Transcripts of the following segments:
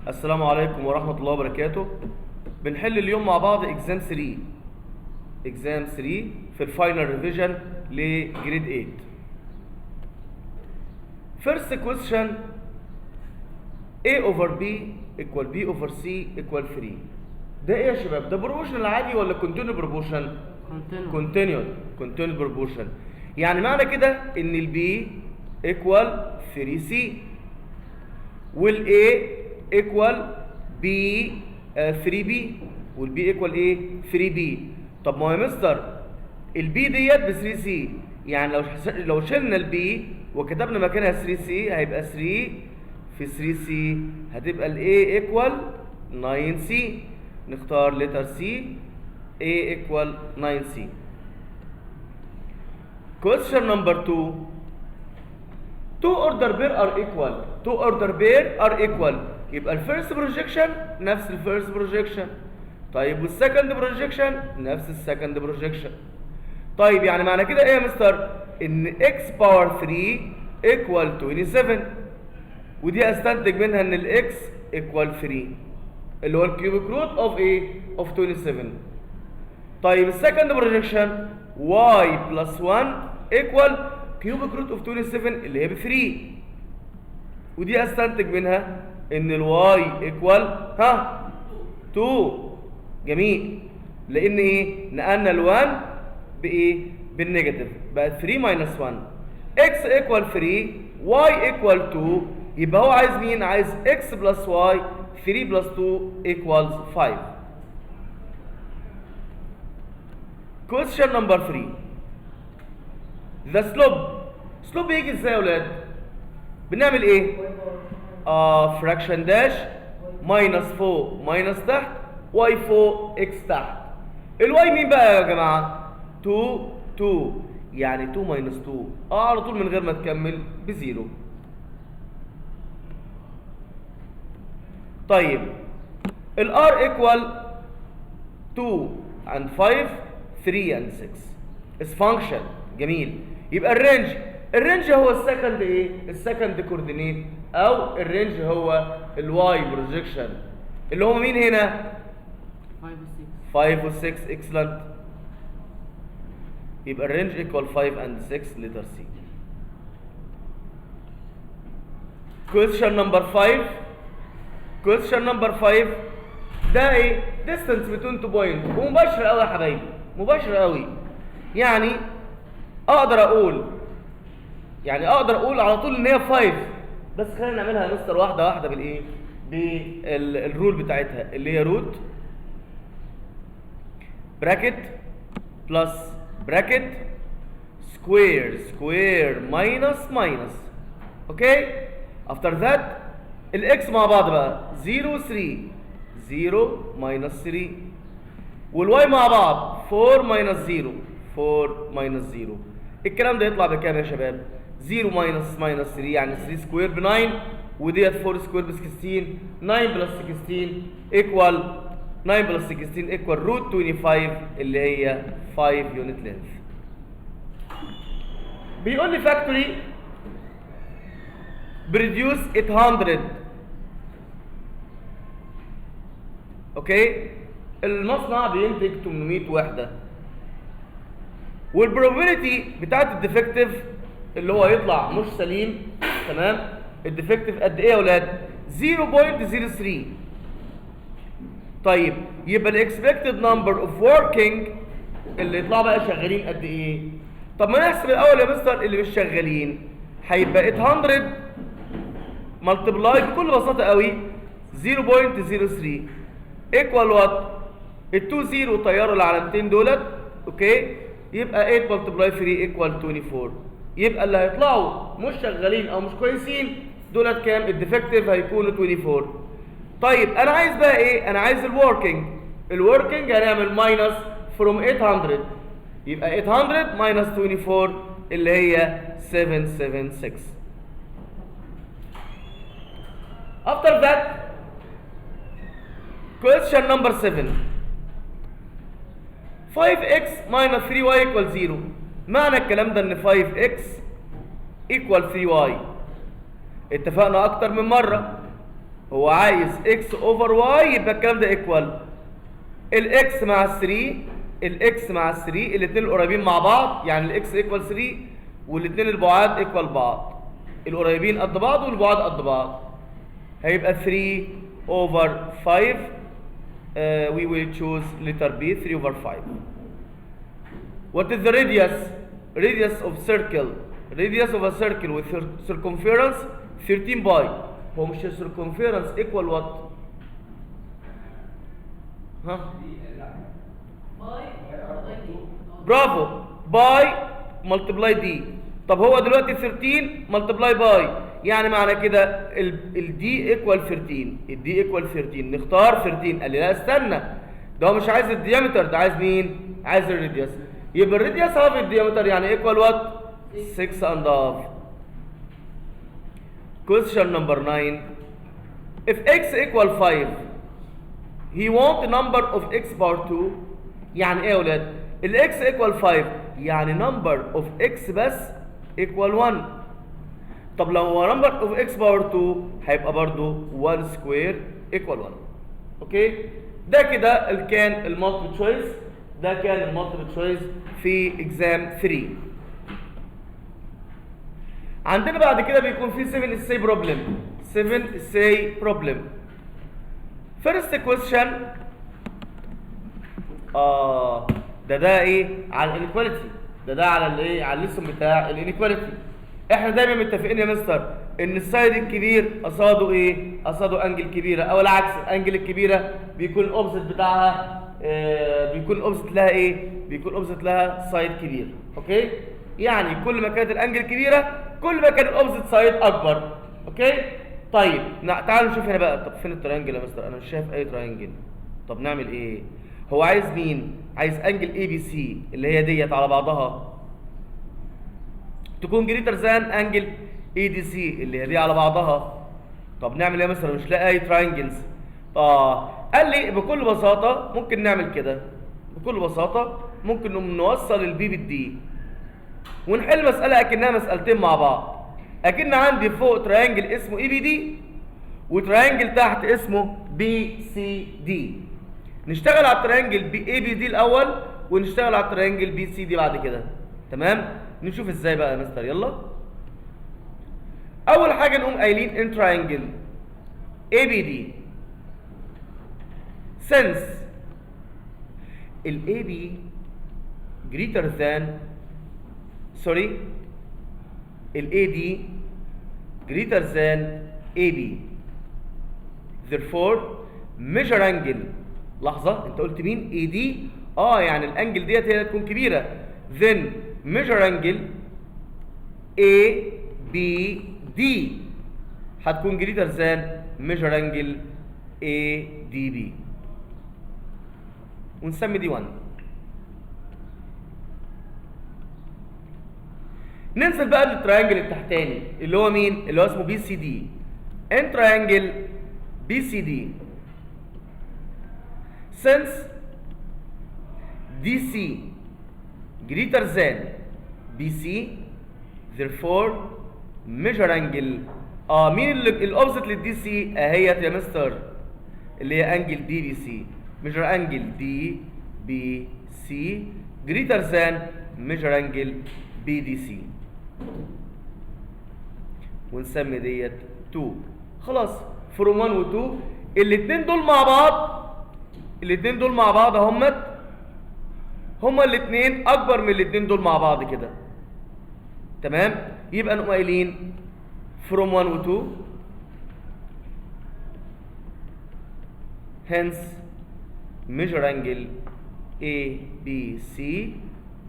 السلام عليكم ورحمة الله وبركاته. بنحل اليوم مع بعض اكزام 3 في الفاينل ريفيجن لجريد 8. First question: A over B equal B over C equal 3. ده ايه يا شباب؟ ده بروبوشنال عادي ولا كونتينيو بروبوشن؟ كونتينيو بروبوشن. يعني معنى كده ان البي ايكوال 3C والاي ايكوال بي 3B والبي ايكوال ايه؟ 3B. طب ما هو يا مستر البي ديت ب 3C، يعني لو شلنا البي وكتبنا مكانها 3C هيبقى 3 في 3C، هتبقى الاي ايكوال 9C. نختار لتر سي، A equal 9C. Question number 2. Two order pair are equal. Two order pair are equal. يبقى الفيرست بروجيكشن نفس الفيرست بروجيكشن. طيب والسكند بروجيكشن نفس السكند بروجيكشن. طيب يعني معنى كده ايه يا مستر؟ ان x باور 3 equal 27، ودي استنتج منها ان الاكس equal 3 اللي هو الكيوبيك روت اوف ايه؟ اوف 27. طيب السكند بروجيكشن y بلس 1 ايكوال كيوبيك روت اوف 27 اللي هي ب 3، ودي استنتج منها ان الواي ايكوال 2. جميل، لان ايه؟ نقلنا ال1 بايه؟ بالنيجاتيف، بقت 3 ماينس 1. x ايكوال 3 y ايكوال 2، يبقى هو عايز مين؟ عايز x بلس y 3 بلس 2 equals 5. Question number 3. The slope بيجي ازاي يا ولاد؟ بنعمل ايه؟ فراكشن داش ماينس فوق ماينس تحت، واي فوق اكس تحت. الواي مين بقى يا جماعه؟ 2 يعني 2 ماينس 2 على طول من غير ما تكمل بزيرو. طيب الار ايكوال 2 and 5 3 and 6 is function. جميل، يبقى الرينج هو السكند ايه؟ السكند كوردينيت، او الرينج هو الواي بروجيكشن اللي هم مين هنا؟ 5 و 6. اكسلنت، يبقى الرينج ايكوال 5 and 6 لتر سي. question number 5 ده ايه؟ distance between 2 points، ومباشر قوي يا حبايبي، مباشر قوي. يعني اقدر اقول على طول ان هي 5، بس خلينا نعملها يا مستر واحده واحده بالايه؟ بالرول بتاعتها اللي هي روت براكت بلس براكت سكوير ماينس. اوكي، افتر ذات الاكس مع بعض بقى 0 ماينس 3، والواي مع بعض 4 ماينس 0. الكلام ده يطلع بكام يا شباب؟ 0 ماينس 3 يعني 3 سكوير ب 9، وديت 4 سكوير ب 16. 9 بلس 16 ايكوال روت 25 اللي هي 5 يونت لينث. بيقول لي فاكتوري بريديوس 800. اوكي، المصنع بينتج 800 وحده، والبروبابيلتي بتاعت الديفكتيف اللي هو يطلع مش سليم، تمام؟ الديفكتيف قد ايه يا اولاد؟ 0.03. طيب يبقى الاكسبكتد نمبر اوف وركينج اللي يطلع بقى شغالين قد ايه؟ طب ما نحسب الاول يا مستر اللي مش شغالين. هيبقى 800 ملتبلاي بكل بساطه قوي 0.03 ايكوال وات؟ ال2 0 طيروا العلامتين دولت، اوكي؟ يبقى 8 ملتبلاي 3 ايكوال 24. يبقى اللي هيطلعوا مش شغالين او مش كويسين دولت كام؟ الديفكتيف هيكونوا 24. طيب انا عايز بقى ايه؟ انا عايز الوركينج هنعمل ماينس فروم 800، يبقى 800 ماينس 24 اللي هي 776. after that question number 7. 5x minus 3y equal 0. معنى الكلام ده ان 5x equal 3y. اتفقنا اكتر من مره هو عايز x over y، يبقى الكلام ده ايكوال الاكس مع 3، الاكس مع 3 الاثنين القريبين مع بعض، يعني الاكس ايكوال 3 والاثنين البعاد ايكوال بعض، القريبين قد بعض والبعاد قد بعض، هيبقى 3 over 5. We will choose letter B 3 over 5. What is the radius? Radius of circle. Radius of a circle with circumference 13 pi. هو مش circumference equal what؟ ها؟ برافو، باي ملتبلاي دي. طب هو دلوقتي 13 ملتبلاي باي، يعني معنى كده الدي ايكوال 13، الدي ايكوال 13، نختار 13. قال لي لا استنى، ده هو مش عايز الديامتر، ده عايز مين؟ عايز الراديوس. يبقى الراديوس هاف الديامتر، يعني ايكوال وات؟ 6 and half. Question number 9. If x equal 5 he want the number of x power 2. يعني ايه يا ولاد؟ الاكس equal 5 يعني number of x بس equal 1. طب لو هو number of x power 2 هيبقى برضو 1 square equal 1. اوكي؟ ده كده كان المالتيبل تشويس، ده كان المالتيبل تشويس في اكزام 3. عندنا بعد كده بيكون في 7 essay problem. 7 essay problem. First question. ده ايه؟ على الانيكواليتي. ده على الايه؟ على الليسون بتاع الانيكواليتي. احنا دايما متفقين يا مستر ان السايد الكبير قصاده ايه؟ قصاده انجل كبيره، او العكس، الانجل الكبيره بيكون الاوبزيت بتاعها بيكون الاوبزيت لها ايه؟ بيكون الاوبزيت لها سايد كبير. اوكي؟ يعني كل ما كانت الانجل كبيره كل ما كان الاوبزيت سايد اكبر. اوكي؟ طيب تعالوا نشوف هنا بقى. طب فين التريانجل يا مستر؟ انا مش شايف اي تريانجل. طب نعمل ايه؟ هو عايز مين؟ عايز انجل اي بي سي اللي هي ديت على بعضها تكون جريتر ذان انجل اي دي سي اللي هي دي على بعضها. طب نعمل ايه يا مستر؟ مش لاقي اي تريانجلز. قال لي بكل بساطه ممكن نعمل كده، بكل بساطه ممكن نوصل البي بالدي ونحل مساله اكنها مسالتين مع بعض. اكن عندي فوق تريانجل اسمه اي بي دي وتريانجل تحت اسمه بي سي دي. نشتغل على التريانجل بي اي بي دي الاول ونشتغل على التريانجل بي سي دي بعد كده. تمام؟ نشوف ازاي بقى يا مستر. يلا. اول حاجه نقوم قايلين ان تريانجل اي بي دي since ال AB greater than ال AD greater than AB therefore measure angle. لحظة، انت قلت مين؟ AD؟ يعني الانجل ديت هي تكون كبيرة. then measure angle ABD هتكون greater than measure angle ADB ونسمي دي 1. ننزل بقى للتراينجل التحتاني اللي هو مين؟ اللي هو اسمه بي سي دي. ان تراينجل بي سي دي since DC greater than BC therefore measure angle مين الاوبزيت للدي سي؟ اهيت يا مستر اللي هي انجل دي بي سي. measure angle دي بي سي greater than measure angle بي دي سي ونسمي ديت 2. خلاص from 1 و 2 الاثنين دول مع بعض، الاثنين دول مع بعض هما الاثنين اكبر من الاثنين دول مع بعض كده. تمام؟ يبقى نقوم قايلين from 1 و 2 hence measure angle ABC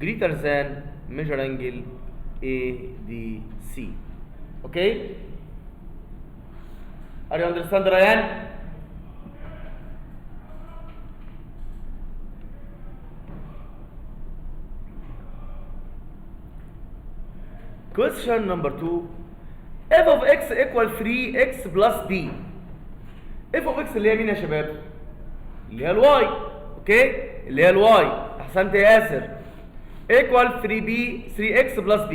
greater than measure angle ADC. Okay? Are you understand, Ryan? Question number 2. f of x equal 3x plus b. f of x اللي هي مين يا شباب؟ اللي هي الواي. اوكي؟ اللي هي الواي. احسنت يا ياسر. equal 3x plus b.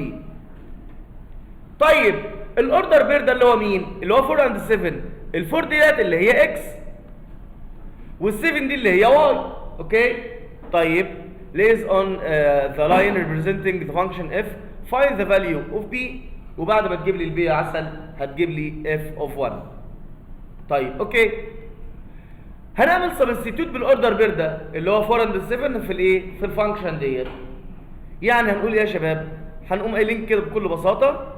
طيب الاوردر بير ده اللي هو مين؟ اللي هو 4 and 7. ال4 ديت اللي هي اكس، وال7 دي اللي هي واي. اوكي طيب lays on the line representing the function f find the value of b، وبعد ما تجيب لي البي يا عسل هتجيب لي f of 1. طيب اوكي هنعمل سبستيتيوت بالاوردر بير ده اللي هو 4 and 7 في الايه؟ في الفانكشن ديت. يعني هنقول يا شباب، هنقوم قايلين كده بكل بساطه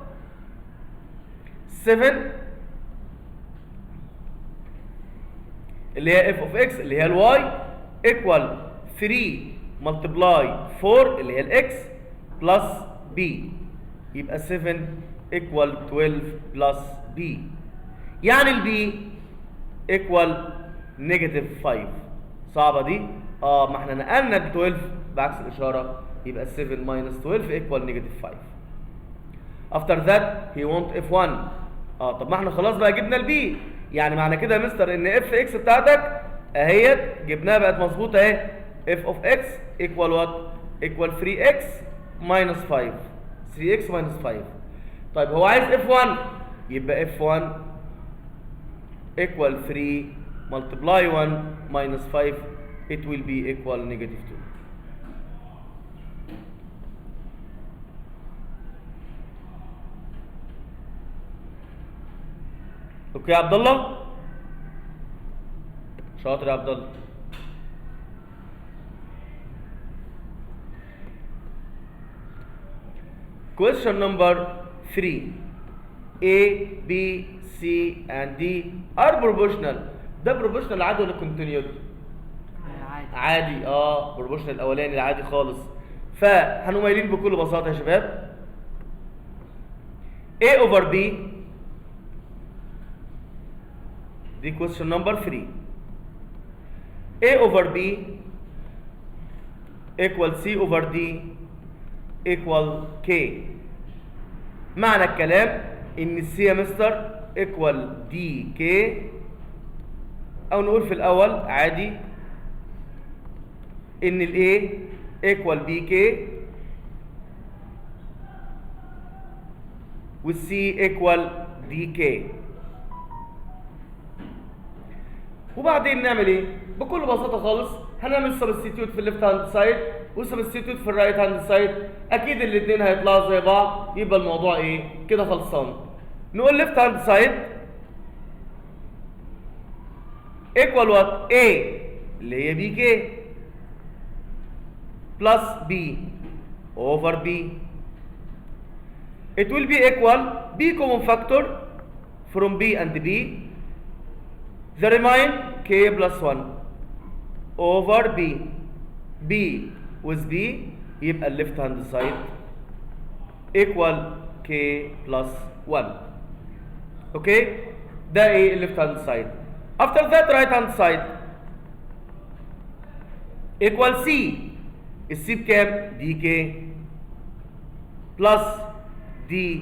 7 اللي هي f of x اللي هي الواي equal 3 multiply 4 اللي هي الاكس plus b، يبقى 7 equal 12 plus b، يعني البي equal negative 5. صعبة دي؟ ما احنا نقلنا ال 12 بعكس الإشارة، يبقى 7 minus 12 equal negative 5. after that he want f1. طب ما احنا خلاص بقى جبنا البي، يعني معنى كده يا مستر ان اف اكس بتاعتك اهيت جبناها بقت مظبوطة اهي، f of x equal what؟ equal 3x minus 5. 3x minus 5. طيب هو عايز f1، يبقى f1 equal 3 multiply 1 minus 5 it will be equal negative 2. اوكي يا عبد الله؟ شاطر يا عبد الله. Question number 3. A, B, C and D are proportional. ده proportional عادي ولا continued؟ عادي. proportional الاولاني العادي خالص. فهنقوم قايلين بكل بساطه يا شباب A over B، دي question number 3. A over B equal C over D equal K. معنى الكلام ان السي يا مستر equal دي كي، او نقول في الاول عادي ان الاي equal بي كي والسي equal دي كي. وبعدين نعمل ايه؟ بكل بساطه خالص هنعمل سبستيتيوت في الليفت هاند سايد وسبستيتيوت في الرايت هاند سايد، اكيد الاثنين هيطلعوا زي بعض، يبقى الموضوع ايه؟ كده خلصان. نقول ليفت هاند سايد ايكوال وات؟ A اللي هي بي كي بلس بي اوفر بي. It will be equal B common factor from B and B. The remain K plus 1 over B. B with B يبقى left hand side equal K plus 1. اوكي ده ايه left hand side. After that right hand side equal C. السي بكام؟ دي كي بلس دي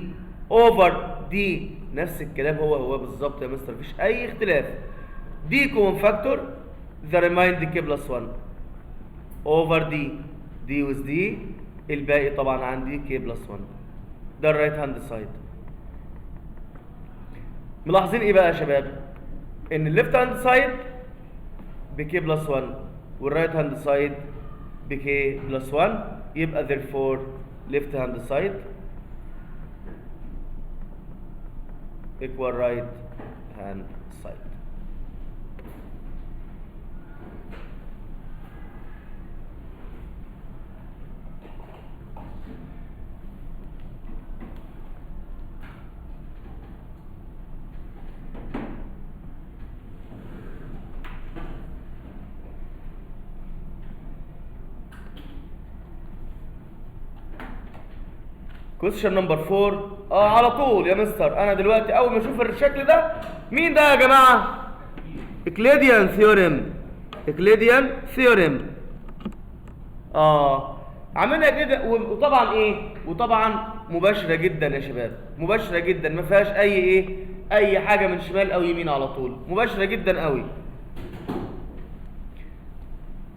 اوفر دي، نفس الكلام هو بالظبط يا مستر، مفيش اي اختلاف. دي كومن فاكتور ذا ريمايند كي بلس 1 اوفر دي، دي وذ دي، الباقي طبعا عندي كي بلس 1. ده الرايت هاند سايد. ملاحظين ايه بقى يا شباب؟ ان الليفت هاند سايد بكي بلس 1 والرايت هاند سايد بكي بلس 1، يبقى therefore left hand side equal right hand side. question number 4. على طول يا مستر، انا دلوقتي اول ما اشوف الشكل ده، مين ده يا جماعه؟ Euclidean theorem. Euclidean theorem. عملنا كده، وطبعا ايه؟ وطبعا مباشره جدا يا شباب، مباشره جدا، ما فيهاش اي حاجه من شمال او يمين، على طول مباشره جدا قوي.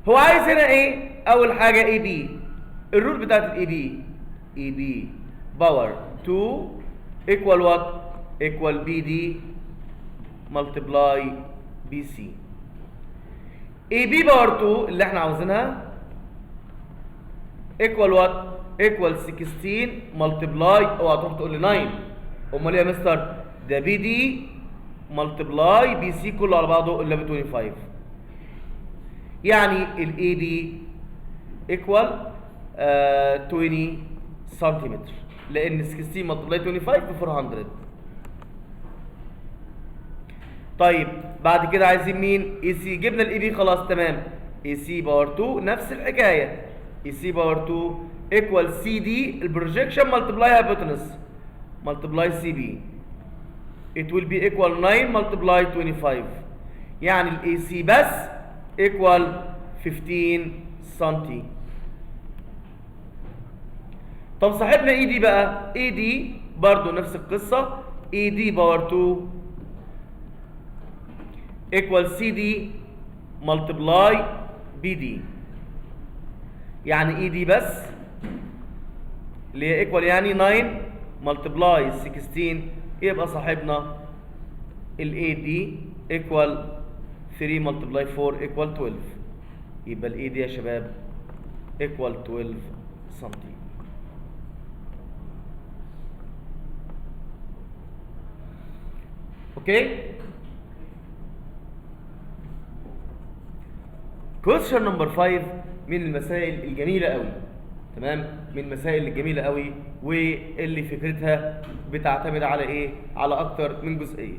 هو عايز هنا ايه؟ اول حاجه اي بي، الرول بتاعت الاي بي، اي بي باور 2 equal what؟ equal بي دي multiply BC. AB باور 2 اللي احنا عاوزينها equal what؟ equal 16 multiply، اوعى تروح تقول لي 9. امال ايه يا مستر؟ ده بي دي multiply بي سي كله على بعضه اللي ب 25. يعني الاي دي equal 20 سنتيمتر، لان 16 multiply 25 ب 400. طيب بعد كده عايزين مين؟ اي سي. جبنا الاي بي خلاص تمام. اي سي باور 2 نفس الحكايه، اي سي باور 2 ايكوال سي دي البروجيكشن ملتبلاي هايبوتنس ملتبلاي سي بي. it will be equal 9 multiply 25. يعني الاي سي بس ايكوال 15 سنتي. طب صاحبنا اي دي بقى، اي دي برضو نفس القصه، اي دي باور 2 equal CD multiply BD. يعني ED بس اللي هي equal يعني 9 multiply 16، يبقى صاحبنا ال AD equal 3 multiply 4 equal 12. يبقى ال AD يا شباب equal 12 سنتي. اوكي. question number 5 من المسائل الجميلة قوي، تمام؟ من المسائل الجميلة قوي واللي فكرتها بتعتمد على ايه؟ على اكتر من جزئية،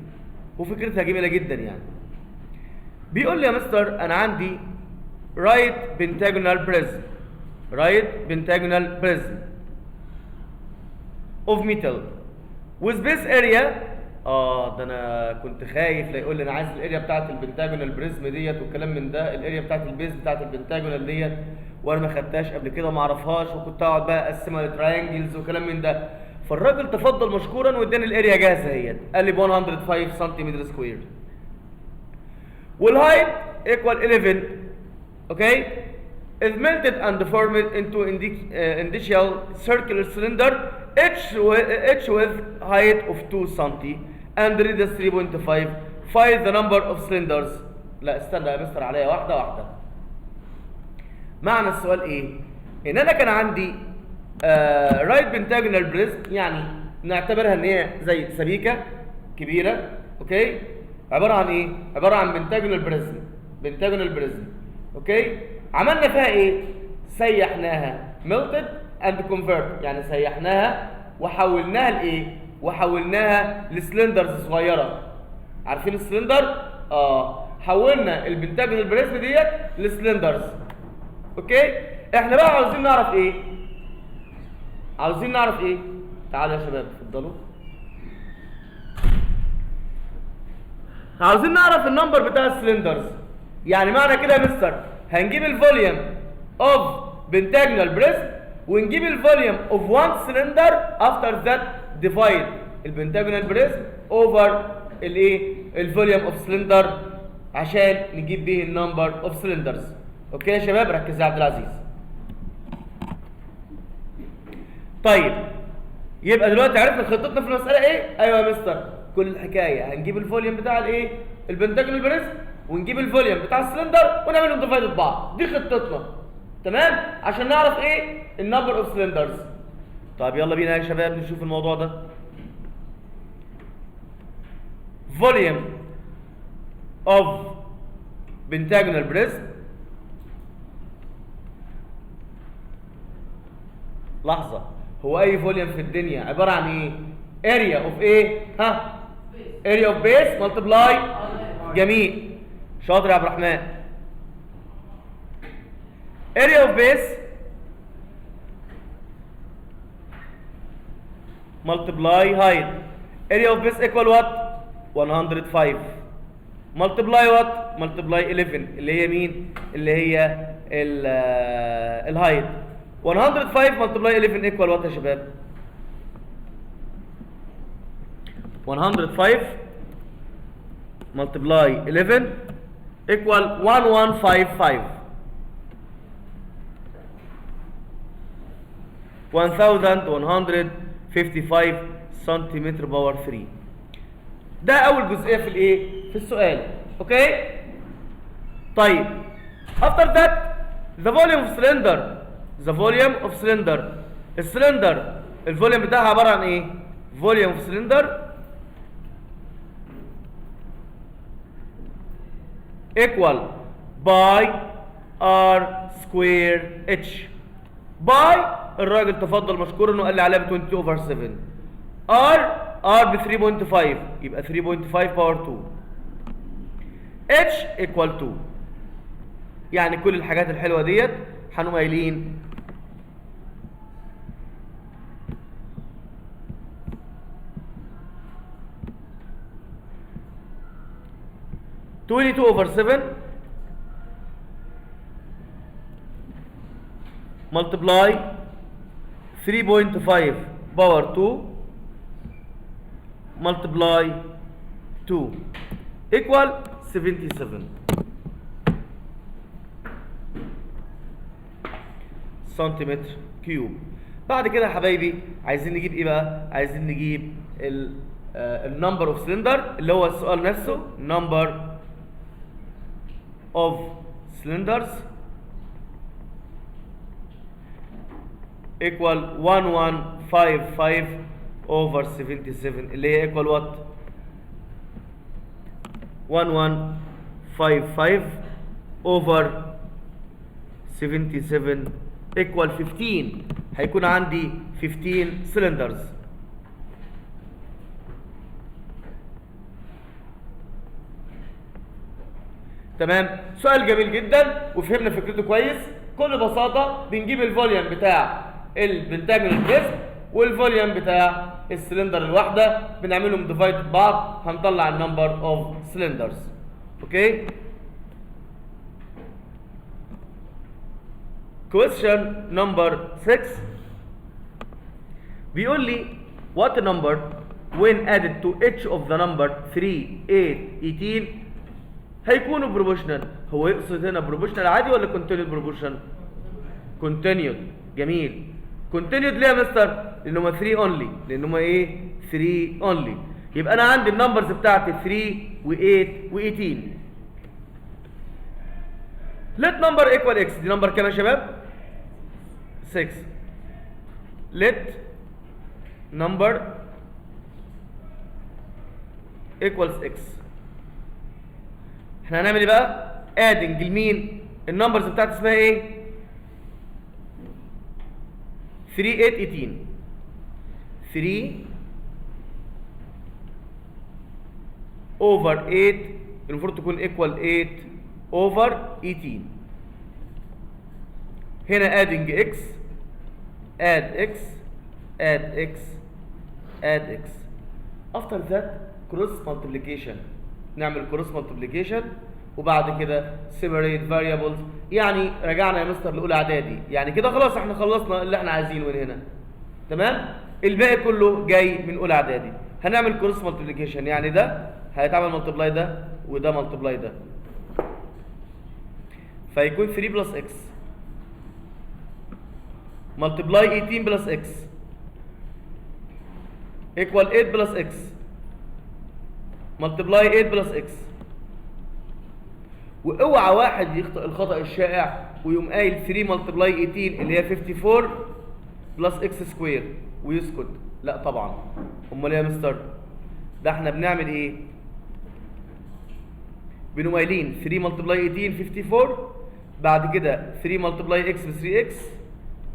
وفكرتها جميلة جدا يعني. بيقول لي يا مستر انا عندي right pentagonal prism of metal with base area. ده انا كنت خايف لا يقول لي انا عايز الاريا بتاعت البنتاجونال بريزم ديت والكلام من ده، الاريا بتاعت البيز بتاعت البنتاجونال ديت، وانا ما خدتهاش قبل كده وما اعرفهاش، وكنت اقعد بقى اقسمها لتراينجلز وكلام من ده. فالراجل تفضل مشكورا واداني الاريا جاهزه اهيت، قال لي ب 105 سنتيمتر سكوير والهايت ايكوال 11. اوكي. is melted and formed into initial circular cylinder each with height of 2 cm and radius 3.5. find the number of cylinders. لا استنى يا مستر عليا واحده واحده. معنى السؤال ايه؟ ان انا كان عندي رايت بنتاجونال بريزم، يعني نعتبرها ان هي زي سبيكه كبيره. اوكي. عباره عن ايه؟ عباره عن بنتاجونال بريزم. اوكي. عملنا فيها ايه؟ سيحناها melted and convert، يعني سيحناها وحولناها لايه؟ وحولناها لسلندرز صغيره. عارفين السلندر؟ حولنا البنتاجونال بريزم ديت لسلندرز. اوكي. احنا بقى عاوزين نعرف ايه؟ تعالوا يا شباب اتفضلوا. عاوزين نعرف النمبر بتاع السلندرز. يعني معنى كده يا مستر هنجيب الفوليوم اوف بنتاجونال بريزم ونجيب الفوليوم اوف وان سلندر افتر ذات ديفايد البنتاجونال بريزم اوفر الايه؟ الفوليوم اوف سلندر عشان نجيب بيه النمبر اوف سلندرز. اوكي يا شباب ركز يا عبد العزيز. طيب يبقى دلوقتي عرفنا خطتنا في المساله ايه؟ ايوه يا مستر كل الحكايه هنجيب الفوليوم بتاع الايه؟ البنتاجونال بريزم ونجيب الفوليوم بتاع السلندر ونعملهم ديفايد ببعض. دي خطتنا تمام عشان نعرف ايه؟ النمبر اوف سلندرز. طيب يلا بينا يا شباب نشوف الموضوع ده. فوليوم اوف بنتاجونال بريزم. لحظه، هو اي فوليوم في الدنيا عباره عن ايه؟ اريا اوف ايه؟ اريا اوف بيس ملتبلاي. جميل شاطر يا عبد الرحمن. area of base multiply height. area of base equal what? 105 multiply what? multiply 11 اللي هي مين؟ اللي هي الهايت. 105 multiply 11 equal what يا شباب؟ 105 multiply 11 equal 1155 1155 سنتيمتر باور 3. ده اول جزئيه في الايه؟ في السؤال. اوكي طيب after that the volume of cylinder السلندر الفوليوم بتاعها عباره عن ايه؟ volume of cylinder equal by r square h. by الراجل تفضل مشكور انه قال لي عليها ب 20/7. r ب 3.5 يبقى 3.5 باور 2. h equal 2. يعني كل الحاجات الحلوه ديت هنقوم قايلين 22/7 multiply 3.5 power 2 multiply 2 equal 77 سنتيمتر كيوب. بعد كده يا حبايبي عايزين نجيب ايه بقى؟ عايزين نجيب النمبر اوف سلندر اللي هو السؤال نفسه نمبر of cylinders equal 1155 over 77 اللي هي equal what 1155 over 77 equal 15. هيكون عندي 15 cylinders. تمام. سؤال جميل جدا وفهمنا فكرته كويس. بكل بساطه بنجيب الفوليوم بتاع البنتاجون الجسم والفوليوم بتاع السلندر الواحده بنعملهم ديفايد بعض هنطلع النمبر اوف سلندرز. اوكي question number 6 بيقول لي what number when added to each of the number 3 8 18 هيكونوا بروبوشنال. هو يقصد هنا بروبوشنال عادي ولا كونتينيود بروبوشن؟ كونتينيود. جميل. كونتينيود ليه يا مستر؟ لان هم 3 اونلي. لان هم ايه؟ 3 اونلي. يبقى انا عندي النمبرز بتاعتي 3 و8 و18. let number equal x. دي نمبر كام يا شباب؟ 6. let number equals x. احنا هنعمل ايه بقى؟ ادنج لمين؟ النمبرز بتاعتي اسمها ايه؟ 3 8 18. 3 over 8 المفروض تكون equal 8 over 18. هنا adding x add x add x add x. after that cross multiplication. نعمل cross multiplication وبعد كده separate variables. يعني رجعنا يا مستر لاولى اعدادي. يعني كده خلاص احنا خلصنا اللي احنا عايزينه من هنا. تمام. الباقي كله جاي من اولى اعدادي. هنعمل cross multiplication يعني ده هيتعمل multiply ده وده multiply ده فيكون 3 plus x multiply 18 plus x equal 8 plus x multiply 8 plus x. واوعى واحد يخطئ الخطأ الشائع ويقوم قايل 3 multiply 18 اللي هي 54 plus x سكوير ويسكت. لا طبعا. امال ايه يا مستر؟ ده احنا بنعمل ايه؟ بنقوم قايلين 3 multiply 18 54 بعد كده 3 multiply x ب 3x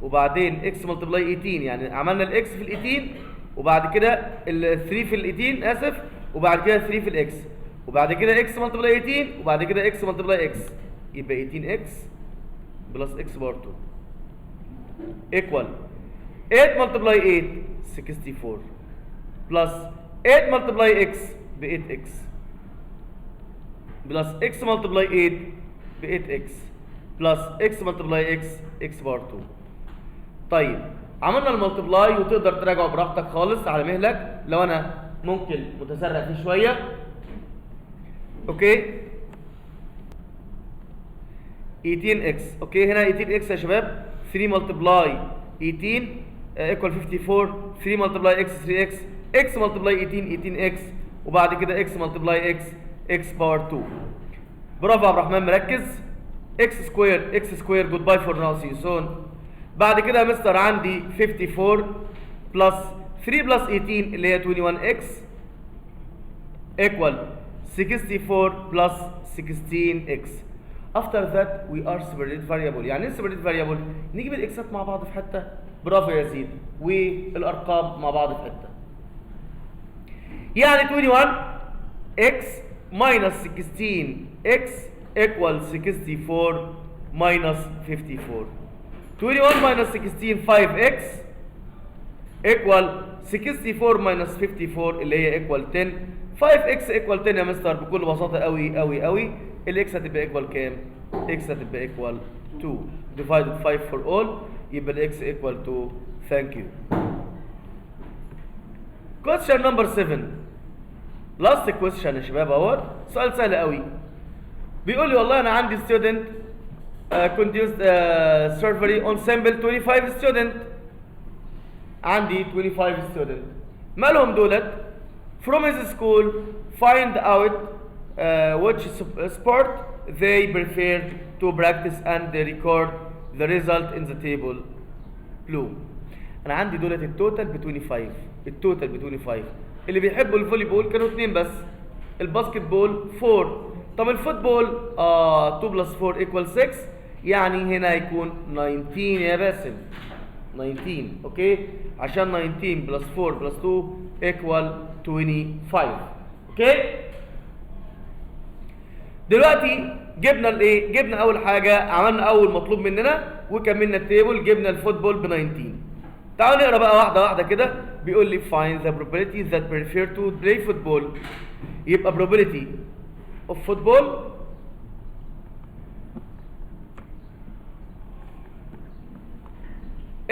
وبعدين x multiply 18 يعني عملنا الاكس في ال 18 وبعد كده ال 3 في ال 18 اسف وبعد كده 3 في الاكس وبعد كده x multiply 18 وبعد كده x multiply x يبقى 18x بلس x بار 2 equal 8 multiply 8 64 بلس 8 multiply x ب 8x بلس x multiply 8 ب 8x بلس x multiply x بار 2. طيب عملنا الملتبلاي وتقدر تراجعه براحتك خالص على مهلك لو انا ممكن متسرع فيه شويه. اوكي 18x. اوكي هنا 18x يا شباب 3 ملتبلاي 18 ايكوال 54 3 ملتبلاي x 3x x ملتبلاي 18 18x وبعد كده x ملتبلاي x x باور 2. برافو يا عبد الرحمن مركز. x سكوير جود باي فور ناو سي سون. بعد كده يا مستر عندي 54 بلس 3 بلس 18 اللي هي 21x equal 64 plus 16x. After that we are separated variable. يعني ايه separated variable؟ نجيب الاكسات مع بعض في حته. برافو يا يزيد. والارقام مع بعض في حته. يعني 21x minus 16x equal 64 minus 54. 21 minus 16 5x equal 64 minus 54 اللي هي equal 10. 5x equal 10 يا مستر بكل بساطة قوي قوي قوي. الاكس هتبقى equal كام؟ x هتبقى equal 2 divided 5 for all يبقى الاكس equal 2. thank you. question number 7 last question يا شباب اهوت. سؤال سهل قوي. بيقول لي والله انا عندي student conduced survey on sample 25 student. عندي 25 student. مالهم دولت؟ from his school find out which sport they prefer to practice and they record the result in the table below. انا عندي دولت التوتال ب 25. التوتال ب 25. اللي بيحبوا الفولي بول كانوا 2 بس. الباسكت بول 4. طب الفوتبول 2 بلس 4 equal 6. يعني هنا هيكون 19 يا باسم. 19 اوكي عشان 19 بلس 4 بلس 2 equal 25. اوكي دلوقتي جبنا الايه؟ جبنا اول حاجه عملنا اول مطلوب مننا وكملنا التيبل. جبنا الفوتبول ب 19. تعالوا نقرا بقى واحده واحده كده. بيقول لي find the probability that prefer to play football. يبقى probability of football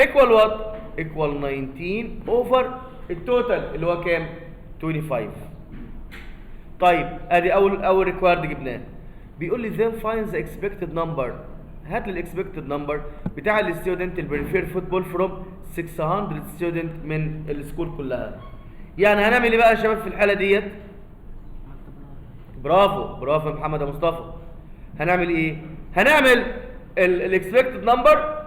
equal what؟ equal 19 over التوتال اللي هو كام؟ 25. طيب ادي اول ريكوايرد جبناه. بيقول لي then find the expected number. هات لي الاكسبكتد نمبر بتاع الستودنت اللي بريفير فوتبول فروم 600 ستودنت من السكول كلها. يعني هنعمل ايه بقى يا شباب في الحاله ديت؟ برافو يا محمد يا مصطفى. هنعمل ايه؟ هنعمل الاكسبكتد نمبر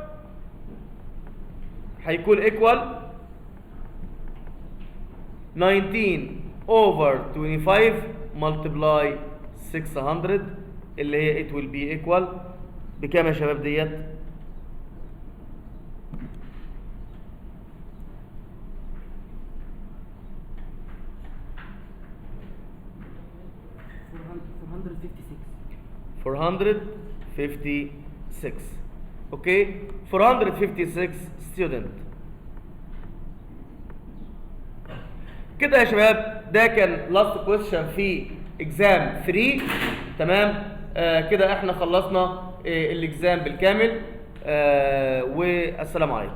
هيكون ايكوال 19 over 25 multiply 600 اللي هي it will be equal بكام يا شباب ديت؟ $456. اوكي 456 student. كده يا شباب ده كان لاست كويستشن في اكزام 3. تمام كده احنا خلصنا الاكزام بالكامل والسلام عليكم.